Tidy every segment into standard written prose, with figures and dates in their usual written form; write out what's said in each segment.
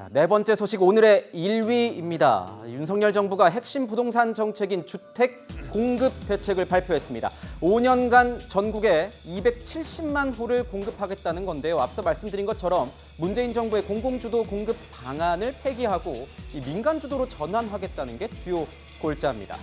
자, 네 번째 소식 오늘의 1위입니다. 윤석열 정부가 핵심 부동산 정책인 주택 공급 대책을 발표했습니다. 5년간 전국에 270만 호를 공급하겠다는 건데요. 앞서 말씀드린 것처럼 문재인 정부의 공공주도 공급 방안을 폐기하고 이 민간 주도로 전환하겠다는 게 주요 골자입니다.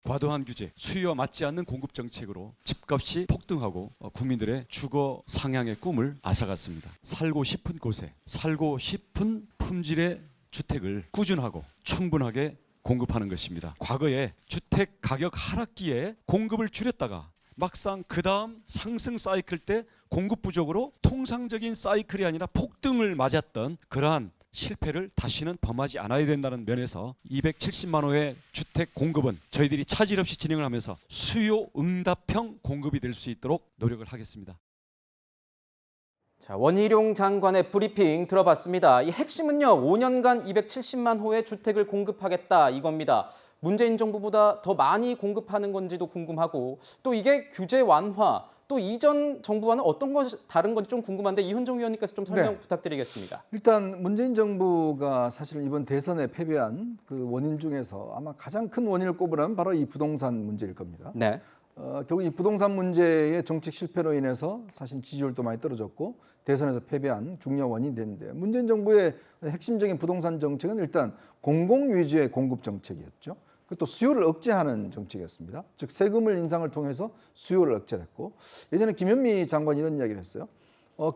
과도한 규제, 수요와 맞지 않는 공급 정책으로 집값이 폭등하고 국민들의 주거 상향의 꿈을 앗아갔습니다. 살고 싶은 곳에 살고 싶은 품질의 주택을 꾸준하고 충분하게 공급하는 것입니다. 과거에 주택 가격 하락기에 공급을 줄였다가 막상 그 다음 상승 사이클 때 공급 부족으로 통상적인 사이클이 아니라 폭등을 맞았던 그러한 실패를 다시는 범하지 않아야 된다는 면에서 270만 호의 주택 공급은 저희들이 차질 없이 진행을 하면서 수요 응답형 공급이 될 수 있도록 노력을 하겠습니다. 자, 원희룡 장관의 브리핑 들어봤습니다. 이 핵심은요, 5년간 270만 호의 주택을 공급하겠다 이겁니다. 문재인 정부보다 더 많이 공급하는 건지도 궁금하고 또 이게 규제 완화, 또 이전 정부와는 어떤 것이 다른 건지 좀 궁금한데 이훈정 위원님께서 좀 설명 부탁드리겠습니다. 일단 문재인 정부가 사실 이번 대선에 패배한 그 원인 중에서 아마 가장 큰 원인을 꼽으라면 바로 이 부동산 문제일 겁니다. 네. 결국 이 부동산 문제의 정책 실패로 인해서 사실 지지율도 많이 떨어졌고 대선에서 패배한 중요한 원인이 됐는데 문재인 정부의 핵심적인 부동산 정책은 일단 공공 위주의 공급 정책이었죠. 또 수요를 억제하는 정책이었습니다. 즉 세금을 인상을 통해서 수요를 억제했고 예전에 김현미 장관이 이런 이야기를 했어요.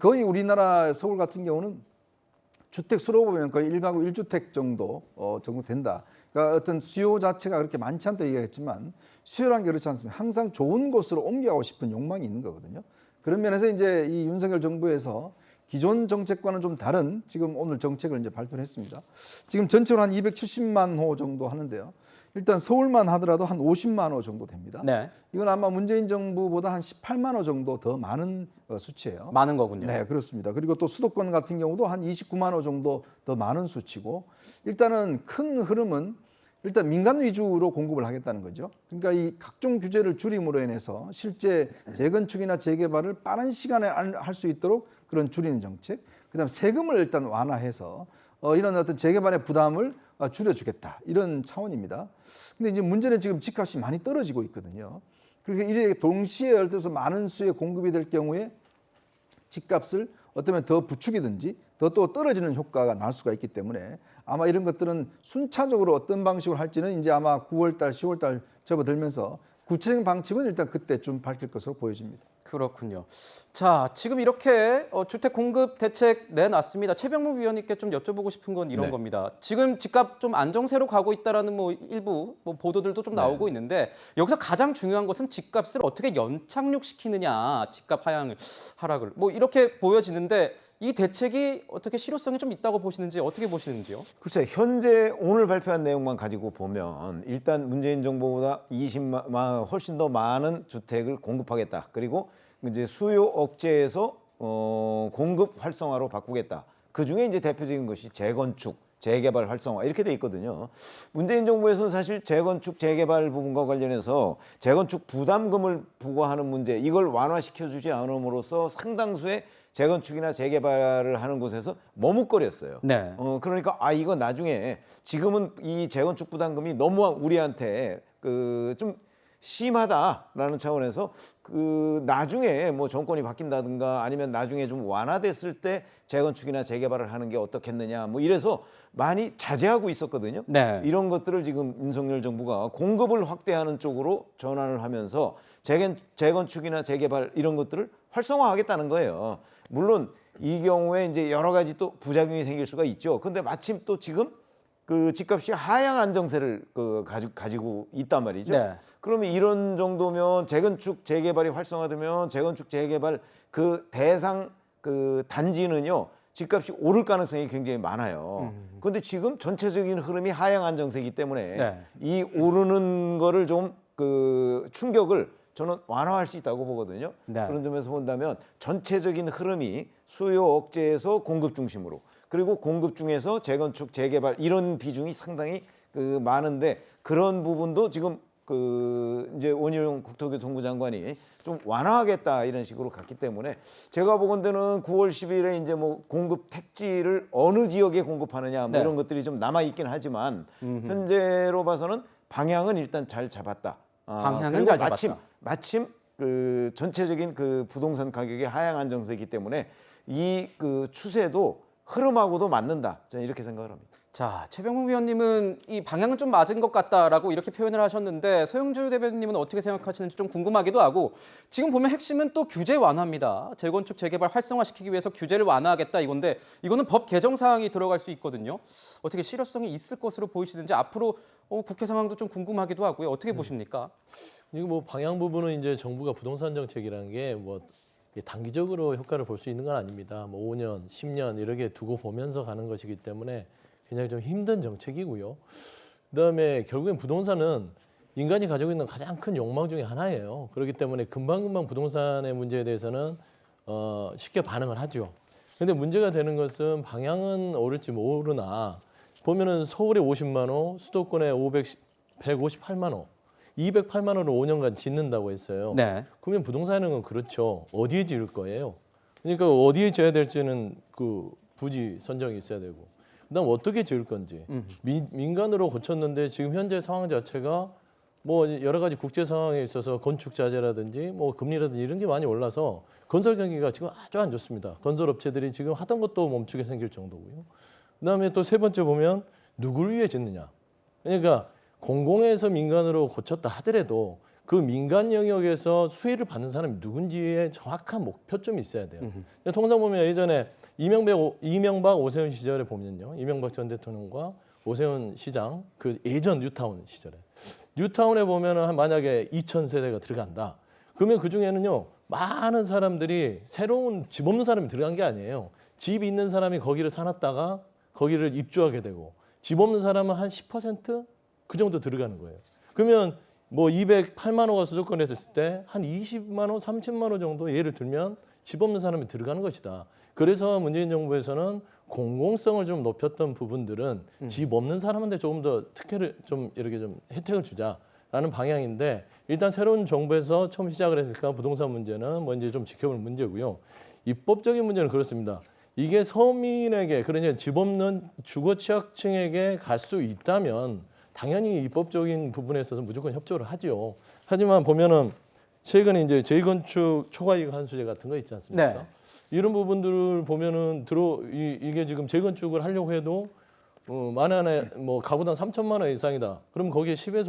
거의 우리나라 서울 같은 경우는 주택 수로 보면 거의 1가구 1주택 정도 된다. 그러니까 어떤 수요 자체가 그렇게 많지 않다 얘기했지만 수요라는 게 그렇지 않습니다. 항상 좋은 곳으로 옮겨가고 싶은 욕망이 있는 거거든요. 그런 면에서 이제 이 윤석열 정부에서 기존 정책과는 좀 다른 지금 오늘 정책을 이제 발표를 했습니다. 지금 전체로 한 270만 호 정도 하는데요. 일단 서울만 하더라도 한 50만 호 정도 됩니다. 네. 이건 아마 문재인 정부보다 한 18만 호 정도 더 많은 수치예요. 많은 거군요. 네, 그렇습니다. 그리고 또 수도권 같은 경우도 한 29만 호 정도 더 많은 수치고 일단은 큰 흐름은 일단 민간 위주로 공급을 하겠다는 거죠. 그러니까 이 각종 규제를 줄임으로 인해서 실제 재건축이나 재개발을 빠른 시간에 할 수 있도록 그런 줄이는 정책. 그다음 세금을 일단 완화해서 이런 어떤 재개발의 부담을 줄여주겠다 이런 차원입니다. 근데 이제 문제는 지금 집값이 많이 떨어지고 있거든요. 그렇게 이렇게 동시에 예를 들어서 많은 수의 공급이 될 경우에 집값을 어쩌면 더 부추기든지 더 또 떨어지는 효과가 날 수가 있기 때문에 아마 이런 것들은 순차적으로 어떤 방식으로 할지는 이제 아마 9월 달, 10월 달 접어들면서 구체적인 방침은 일단 그때쯤 밝힐 것으로 보여집니다. 그렇군요. 자, 지금 이렇게 주택 공급 대책 내놨습니다. 최병무 위원님께 좀 여쭤보고 싶은 건 이런 겁니다. 지금 집값 좀 안정세로 가고 있다라는 일부 보도들도 좀 나오고 있는데 여기서 가장 중요한 것은 집값을 어떻게 연착륙시키느냐, 집값 하락을 이렇게 보여지는데 이 대책이 어떻게 실효성이 좀 있다고 보시는지 어떻게 보시는지요? 글쎄 현재 오늘 발표한 내용만 가지고 보면 일단 문재인 정부보다 20만 훨씬 더 많은 주택을 공급하겠다. 그리고 이제 수요 억제에서 공급 활성화로 바꾸겠다. 그 중에 이제 대표적인 것이 재건축, 재개발 활성화 이렇게 돼 있거든요. 문재인 정부에서는 사실 재건축, 재개발 부분과 관련해서 재건축 부담금을 부과하는 문제 이걸 완화시켜주지 않음으로써 상당수의 재건축이나 재개발을 하는 곳에서 머뭇거렸어요. 네. 그러니까 이거 나중에 지금은 이 재건축 부담금이 너무 우리한테 좀 심하다라는 차원에서 나중에 뭐 정권이 바뀐다든가 아니면 나중에 좀 완화됐을 때 재건축이나 재개발을 하는 게 어떻겠느냐 뭐 이래서 많이 자제하고 있었거든요. 네. 이런 것들을 지금 윤석열 정부가 공급을 확대하는 쪽으로 전환을 하면서 재건축이나 재개발 이런 것들을 활성화하겠다는 거예요. 물론 이 경우에 이제 여러 가지 또 부작용이 생길 수가 있죠. 근데 마침 또 지금 그 집값이 하향 안정세를 가지고 있단 말이죠. 네. 그러면 이런 정도면 재건축 재개발이 활성화되면 재건축 재개발 그 대상 그 단지는요 집값이 오를 가능성이 굉장히 많아요. 그런데 지금 전체적인 흐름이 하향 안정세이기 때문에 이 오르는 거를 좀 충격을 저는 완화할 수 있다고 보거든요. 네. 그런 점에서 본다면 전체적인 흐름이 수요 억제에서 공급 중심으로 그리고 공급 중에서 재건축, 재개발 이런 비중이 상당히 많은데 그런 부분도 지금 그 이제 원희룡 국토교통부 장관이 좀 완화하겠다 이런 식으로 갔기 때문에 제가 보건대는 9월 10일에 이제 뭐 공급 택지를 어느 지역에 공급하느냐 뭐 네. 이런 것들이 좀 남아 있긴 하지만 현재로 봐서는 방향은 일단 잘 잡았다. 방향은 그리고 잘 잡았다. 마침 그 전체적인 그 부동산 가격의 하향 안정세이기 때문에 이 그 추세도 흐름하고도 맞는다. 저는 이렇게 생각을 합니다. 자, 최병욱 위원님은 이 방향은 좀 맞은 것 같다라고 이렇게 표현을 하셨는데 서영주 대변인님은 어떻게 생각하시는지 좀 궁금하기도 하고 지금 보면 핵심은 또 규제 완화입니다. 재건축 재개발 활성화시키기 위해서 규제를 완화하겠다 이건데 이거는 법 개정 사항이 들어갈 수 있거든요. 어떻게 실효성이 있을 것으로 보이시는지 앞으로 국회 상황도 좀 궁금하기도 하고요. 어떻게 보십니까? 이거 뭐 방향 부분은 이제 정부가 부동산 정책이라는 게 뭐 단기적으로 효과를 볼 수 있는 건 아닙니다. 뭐 5년, 10년 이렇게 두고 보면서 가는 것이기 때문에 굉장히 좀 힘든 정책이고요. 그다음에 결국엔 부동산은 인간이 가지고 있는 가장 큰 욕망 중에 하나예요. 그렇기 때문에 금방금방 부동산의 문제에 대해서는 쉽게 반응을 하죠. 근데 문제가 되는 것은 방향은 오를지 모르나 보면은 서울에 50만 호, 수도권에 158만 호, 208만 호를 5년간 짓는다고 했어요. 네. 그러면 부동산은 건 그렇죠. 어디에 지을 거예요? 그러니까 어디에 지어야 될지는 그 부지 선정이 있어야 되고 그다음 어떻게 지을 건지 민간으로 고쳤는데 지금 현재 상황 자체가 뭐 여러 가지 국제 상황에 있어서 건축 자재라든지 뭐 금리라든지 이런 게 많이 올라서 건설 경기가 지금 아주 안 좋습니다. 건설 업체들이 지금 하던 것도 멈추게 생길 정도고요. 그다음에 또 세 번째 보면 누굴 위해 짓느냐. 그러니까 공공에서 민간으로 고쳤다 하더라도 그 민간 영역에서 수혜를 받는 사람이 누군지의 정확한 목표점이 있어야 돼요. 통상 보면 예전에 이명박 오세훈 시절에 보면요. 이명박 전 대통령과 오세훈 시장 그 예전 뉴타운 시절에 뉴타운에 보면은 만약에 2,000세대가 들어간다. 그러면 그 중에는요. 많은 사람들이 새로운 집 없는 사람이 들어간 게 아니에요. 집 있는 사람이 거기를 사놨다가 거기를 입주하게 되고 집 없는 사람은 한 10%? 그 정도 들어가는 거예요. 그러면 뭐 208만 호가 수도권에 있을 때 한 20만 호, 30만 호 정도 예를 들면 집 없는 사람이 들어가는 것이다. 그래서 문재인 정부에서는 공공성을 좀 높였던 부분들은 집 없는 사람한테 조금 더 특혜를 좀 이렇게 좀 혜택을 주자라는 방향인데 일단 새로운 정부에서 처음 시작을 했으니까 부동산 문제는 뭐 이제 좀 지켜볼 문제고요. 입법적인 문제는 그렇습니다. 이게 서민에게 그러니까 집 없는 주거 취약층에게 갈 수 있다면 당연히 입법적인 부분에 있어서 무조건 협조를 하죠. 하지만 보면은 최근에 이제 재건축 초과이익 환수제 같은 거 있지 않습니까? 네. 이런 부분들을 보면은 이게 지금 재건축을 하려고 해도 만에 뭐 가구당 3천만 원 이상이다. 그러면 거기에 10에서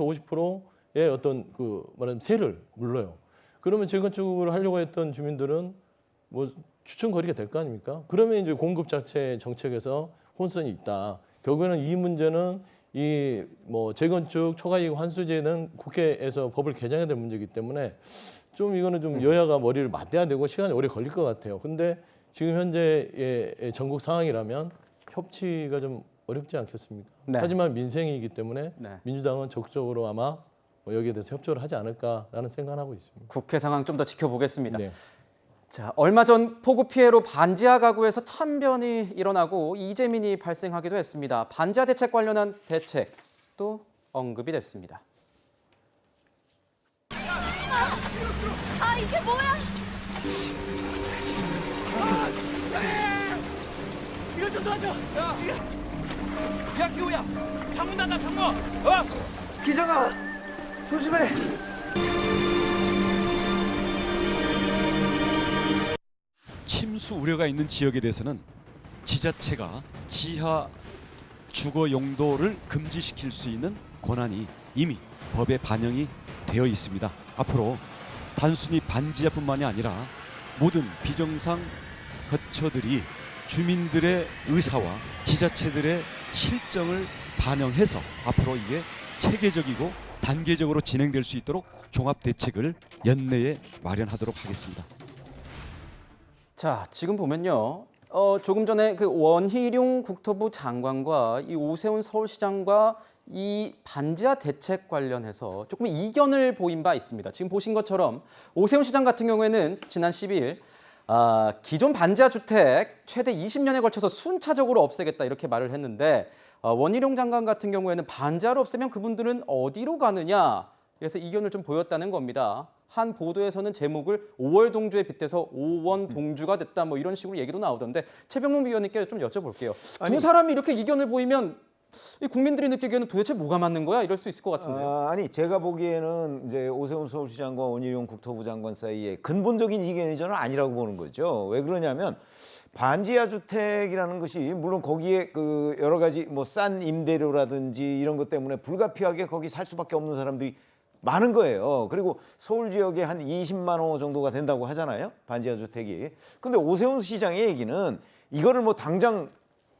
50%의 어떤 그 말하자면 세를 물러요. 그러면 재건축을 하려고 했던 주민들은 뭐 추천거리가 될 거 아닙니까? 그러면 이제 공급 자체 정책에서 혼선이 있다. 결국에는 이 문제는 이 뭐 재건축 초과이익 환수제는 국회에서 법을 개정해야 될 문제이기 때문에 좀 이거는 좀 여야가 머리를 맞대야 되고 시간이 오래 걸릴 것 같아요. 근데 지금 현재의 전국 상황이라면 협치가 좀 어렵지 않겠습니까? 네. 하지만 민생이기 때문에 네. 민주당은 적극적으로 아마 뭐 여기에 대해서 협조를 하지 않을까라는 생각을 하고 있습니다. 국회 상황 좀 더 지켜보겠습니다. 네. 자, 얼마 전 폭우 피해로 반지하 가구에서 참변이 일어나고 이재민이 발생하기도 했습니다. 반지하 대책 관련한 대책도 언급이 됐습니다. 아 이게 뭐야? 이거 좀 도와줘. 야, 기호야, 창문 닫아, 창문. 기정아, 조심해. 침수 우려가 있는 지역에 대해서는 지자체가 지하 주거 용도를 금지시킬 수 있는 권한이 이미 법에 반영이 되어 있습니다. 앞으로 단순히 반지하뿐만이 아니라 모든 비정상 거처들이 주민들의 의사와 지자체들의 실정을 반영해서 앞으로 이게 체계적이고 단계적으로 진행될 수 있도록 종합 대책을 연내에 마련하도록 하겠습니다. 자, 지금 보면요. 조금 전에 그 원희룡 국토부 장관과 이 오세훈 서울시장과 이 반지하 대책 관련해서 조금 이견을 보인 바 있습니다. 지금 보신 것처럼 오세훈 시장 같은 경우에는 지난 10일 기존 반지하 주택 최대 20년에 걸쳐서 순차적으로 없애겠다 이렇게 말을 했는데 원희룡 장관 같은 경우에는 반지하를 없애면 그분들은 어디로 가느냐 그래서 이견을 좀 보였다는 겁니다. 한 보도에서는 제목을 5월 동주에 빗대서 5원 동주가 됐다 뭐 이런 식으로 얘기도 나오던데 최병문 위원님께 좀 여쭤볼게요. 아니, 두 사람이 이렇게 이견을 보이면 이 국민들이 느끼기에는 도대체 뭐가 맞는 거야? 이럴 수 있을 것 같은데요. 아니 제가 보기에는 이제 오세훈 서울시장과 원희룡 국토부 장관 사이에 근본적인 이견이 저는 아니라고 보는 거죠. 왜 그러냐면 반지하 주택이라는 것이 물론 거기에 그 여러 가지 뭐 싼 임대료라든지 이런 것 때문에 불가피하게 거기 살 수밖에 없는 사람들이 많은 거예요. 그리고 서울 지역에 한 20만 호 정도가 된다고 하잖아요. 반지하 주택이. 근데 오세훈 시장의 얘기는 이거를 뭐 당장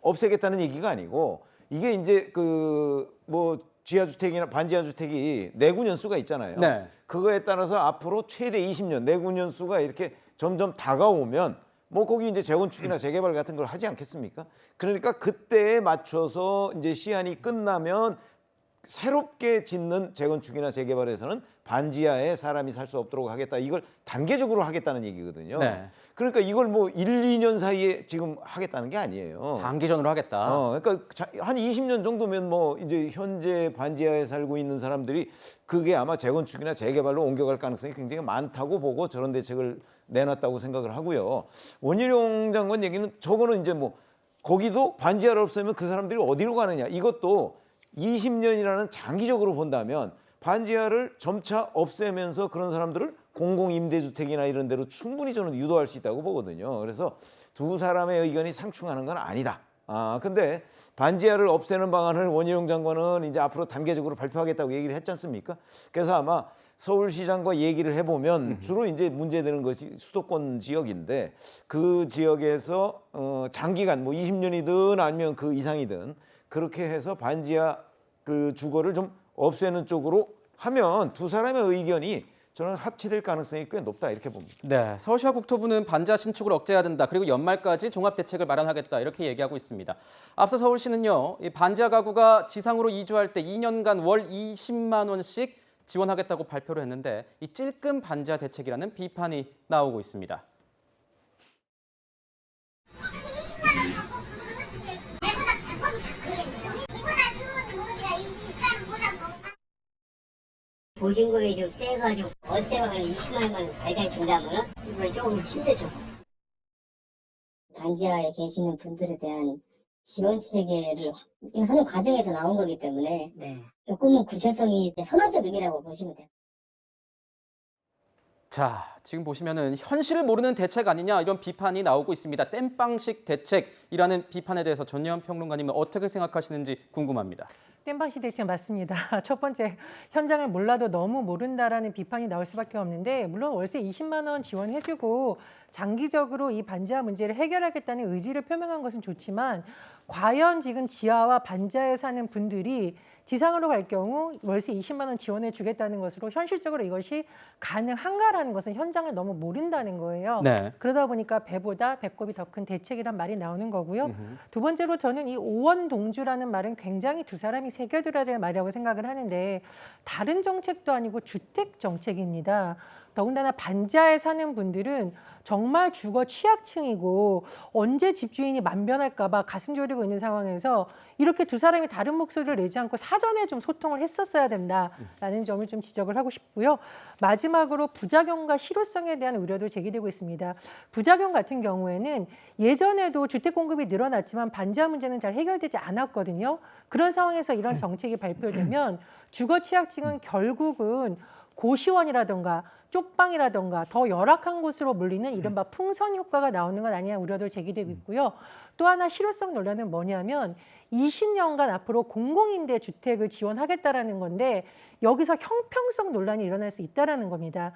없애겠다는 얘기가 아니고 이게 이제 그 뭐 지하 주택이나 반지하 주택이 내구 년수가 있잖아요. 네. 그거에 따라서 앞으로 최대 20년 내구 년수가 이렇게 점점 다가오면 뭐 거기 이제 재건축이나 재개발 같은 걸 하지 않겠습니까? 그러니까 그때에 맞춰서 이제 시한이 끝나면 새롭게 짓는 재건축이나 재개발에서는 반지하에 사람이 살 수 없도록 하겠다. 이걸 단계적으로 하겠다는 얘기거든요. 네. 그러니까 이걸 뭐 1, 2년 사이에 지금 하겠다는 게 아니에요. 단기전으로 하겠다. 그러니까 한 20년 정도면 뭐 이제 현재 반지하에 살고 있는 사람들이 그게 아마 재건축이나 재개발로 옮겨갈 가능성이 굉장히 많다고 보고 저런 대책을 내놨다고 생각을 하고요. 원희룡 장관 얘기는 저거는 이제 뭐 거기도 반지하를 없애면 그 사람들이 어디로 가느냐. 이것도 20년이라는 장기적으로 본다면 반지하를 점차 없애면서 그런 사람들을 공공임대주택이나 이런 데로 충분히 저는 유도할 수 있다고 보거든요. 그래서 두 사람의 의견이 상충하는 건 아니다. 근데 반지하를 없애는 방안을 원희룡 장관은 이제 앞으로 단계적으로 발표하겠다고 얘기를 했지 않습니까? 그래서 아마 서울시장과 얘기를 해보면 주로 이제 문제되는 것이 수도권 지역인데 그 지역에서 장기간 뭐 20년이든 아니면 그 이상이든 그렇게 해서 반지하 그 주거를 좀 없애는 쪽으로 하면 두 사람의 의견이 저는 합치될 가능성이 꽤 높다 이렇게 봅니다. 네, 서울시와 국토부는 반지하 신축을 억제해야 된다. 그리고 연말까지 종합 대책을 마련하겠다. 이렇게 얘기하고 있습니다. 앞서 서울시는요, 이 반지하 가구가 지상으로 이주할 때 2년간 월 20만 원씩 지원하겠다고 발표를 했는데 이 찔끔 반지하 대책이라는 비판이 나오고 있습니다. 보증금이 좀 세가지고 월세가 한 20만 원만 달달 준다면 이거 조금 힘들죠. 반지하에 계시는 분들에 대한 지원 체계를 하는 과정에서 나온 거기 때문에 조금은 구체성이 선언적 의미라고 보시면 돼요. 자, 지금 보시면은 현실을 모르는 대책 아니냐 이런 비판이 나오고 있습니다. 땜빵식 대책이라는 비판에 대해서 전예현 평론가님은 어떻게 생각하시는지 궁금합니다. 땜빵식 대책 맞습니다. 첫 번째, 현장을 몰라도 너무 모른다라는 비판이 나올 수밖에 없는데 물론 월세 20만 원 지원해주고 장기적으로 이 반지하 문제를 해결하겠다는 의지를 표명한 것은 좋지만 과연 지금 지하와 반지하에 사는 분들이 지상으로 갈 경우 월세 20만 원 지원해 주겠다는 것으로 현실적으로 이것이 가능한가라는 것은 현장을 너무 모른다는 거예요. 네. 그러다 보니까 배보다 배꼽이 더 큰 대책이란 말이 나오는 거고요. 두 번째로 저는 이 5원 동주라는 말은 굉장히 두 사람이 새겨들어야 될 말이라고 생각을 하는데 다른 정책도 아니고 주택 정책입니다. 더군다나 반지하에 사는 분들은 정말 주거 취약층이고 언제 집주인이 만변할까 봐 가슴 졸이고 있는 상황에서 이렇게 두 사람이 다른 목소리를 내지 않고 사전에 좀 소통을 했었어야 된다라는 점을 좀 지적을 하고 싶고요. 마지막으로 부작용과 실효성에 대한 우려도 제기되고 있습니다. 부작용 같은 경우에는 예전에도 주택 공급이 늘어났지만 반지하 문제는 잘 해결되지 않았거든요. 그런 상황에서 이런 정책이 발표되면 주거 취약층은 결국은 고시원이라든가 쪽방이라든가 더 열악한 곳으로 몰리는 이른바 풍선 효과가 나오는 건 아니냐 우려도 제기되고 있고요. 또 하나 실효성 논란은 뭐냐면 20년간 앞으로 공공임대 주택을 지원하겠다라는 건데 여기서 형평성 논란이 일어날 수 있다는 겁니다.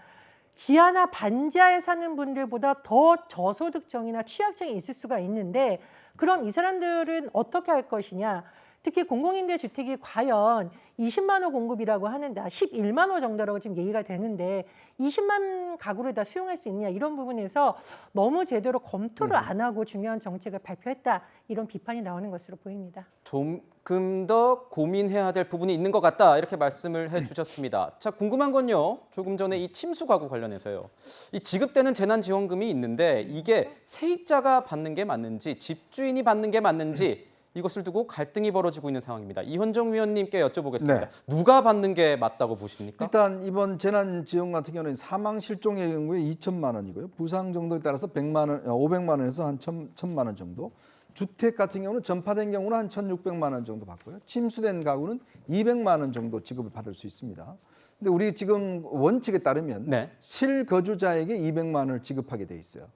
지하나 반지하에 사는 분들보다 더 저소득층이나 취약층이 있을 수가 있는데 그럼 이 사람들은 어떻게 할 것이냐. 특히 공공임대 주택이 과연 20만 호 공급이라고 하는데 11만 호 정도라고 지금 얘기가 되는데 20만 가구를 다 수용할 수 있느냐 이런 부분에서 너무 제대로 검토를 안 하고 중요한 정책을 발표했다 이런 비판이 나오는 것으로 보입니다. 조금 더 고민해야 될 부분이 있는 것 같다 이렇게 말씀을 해주셨습니다. 자, 궁금한 건요. 조금 전에 이 침수 가구 관련해서요. 이 지급되는 재난지원금이 있는데 이게 세입자가 받는 게 맞는지 집주인이 받는 게 맞는지 이것을 두고 갈등이 벌어지고 있는 상황입니다. 이현정 위원님께 여쭤보겠습니다. 네. 누가 받는 게 맞다고 보십니까? 일단 이번 재난지원 같은 경우는 사망 실종의 경우에 2천만 원이고요. 부상 정도에 따라서 100만 원, 500만 원에서 한 1,000만 원 정도. 주택 같은 경우는 전파된 경우는 한 1,600만 원 정도 받고요. 침수된 가구는 200만 원 정도 지급을 받을 수 있습니다. 근데 우리 지금 원칙에 따르면 네. 실거주자에게 200만 원을 지급하게 돼 있어요.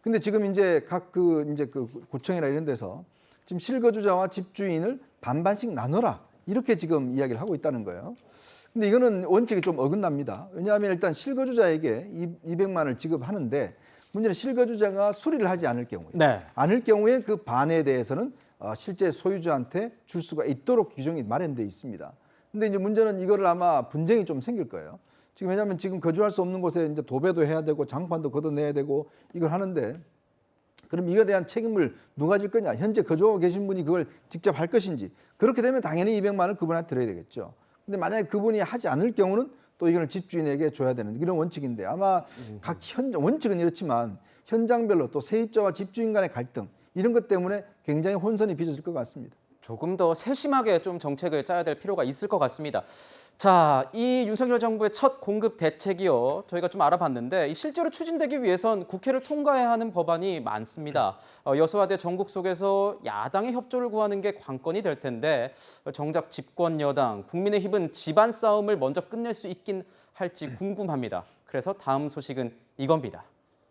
근데 지금 이제 각 그 구청이나 이런 데서 지금 실거주자와 집주인을 반반씩 나눠라 이렇게 지금 이야기를 하고 있다는 거예요. 근데 이거는 원칙이 좀 어긋납니다. 왜냐하면 일단 실거주자에게 200만 원을 지급하는데 문제는 실거주자가 수리를 하지 않을 경우에 네. 않을 경우에 그 반에 대해서는 실제 소유주한테 줄 수가 있도록 규정이 마련되어 있습니다. 근데 이제 문제는 이거를 아마 분쟁이 좀 생길 거예요. 지금 왜냐하면 지금 거주할 수 없는 곳에 이제 도배도 해야 되고 장판도 걷어내야 되고 이걸 하는데 그럼 이거에 대한 책임을 누가 질 거냐? 현재 거주하고 계신 분이 그걸 직접 할 것인지 그렇게 되면 당연히 200만 원을 그분한테 드려야 되겠죠. 근데 만약에 그분이 하지 않을 경우는 또 이걸 집주인에게 줘야 되는 이런 원칙인데 아마 각 원칙은 이렇지만 현장별로 또 세입자와 집주인 간의 갈등 이런 것 때문에 굉장히 혼선이 빚어질 것 같습니다. 조금 더 세심하게 좀 정책을 짜야 될 필요가 있을 것 같습니다. 자, 이 윤석열 정부의 첫 공급 대책이요. 저희가 좀 알아봤는데 실제로 추진되기 위해선 국회를 통과해야 하는 법안이 많습니다. 여소야대 전국 속에서 야당의 협조를 구하는 게 관건이 될 텐데 정작 집권 여당, 국민의힘은 집안 싸움을 먼저 끝낼 수 있긴 할지 궁금합니다. 그래서 다음 소식은 이겁니다.